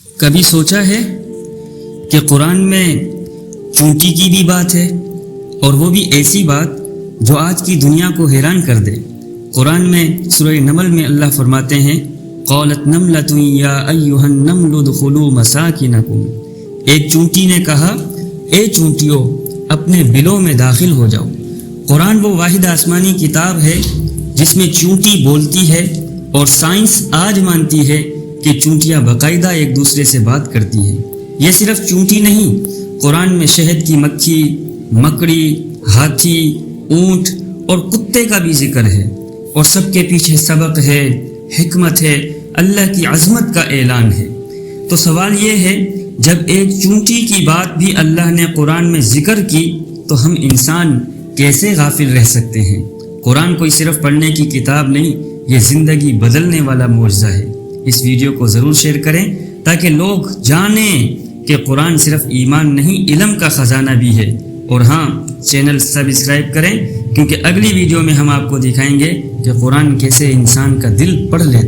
کبھی سوچا ہے کہ قرآن میں چونٹی کی بھی بات ہے، اور وہ بھی ایسی بات جو آج کی دنیا کو حیران کر دے۔ قرآن میں سورہ نمل میں اللہ فرماتے ہیں قالت نملۃ یا ایھا النمل ادخلوا مساکنکم، ایک چونٹی نے کہا اے چونٹیوں اپنے بلوں میں داخل ہو جاؤ۔ قرآن وہ واحد آسمانی کتاب ہے جس میں چونٹی بولتی ہے، اور سائنس آج مانتی ہے کہ چونٹیاں باقاعدہ ایک دوسرے سے بات کرتی ہیں۔ یہ صرف چونٹی نہیں، قرآن میں شہد کی مکھی، مکڑی، ہاتھی، اونٹ اور کتے کا بھی ذکر ہے، اور سب کے پیچھے سبق ہے، حکمت ہے، اللہ کی عظمت کا اعلان ہے۔ تو سوال یہ ہے جب ایک چونٹی کی بات بھی اللہ نے قرآن میں ذکر کی تو ہم انسان کیسے غافل رہ سکتے ہیں؟ قرآن کوئی صرف پڑھنے کی کتاب نہیں، یہ زندگی بدلنے والا معجزہ ہے۔ اس ویڈیو کو ضرور شیئر کریں تاکہ لوگ جانیں کہ قرآن صرف ایمان نہیں، علم کا خزانہ بھی ہے۔ اور ہاں، چینل سبسکرائب کریں کیونکہ اگلی ویڈیو میں ہم آپ کو دکھائیں گے کہ قرآن کیسے انسان کا دل پڑھ لیتا ہے۔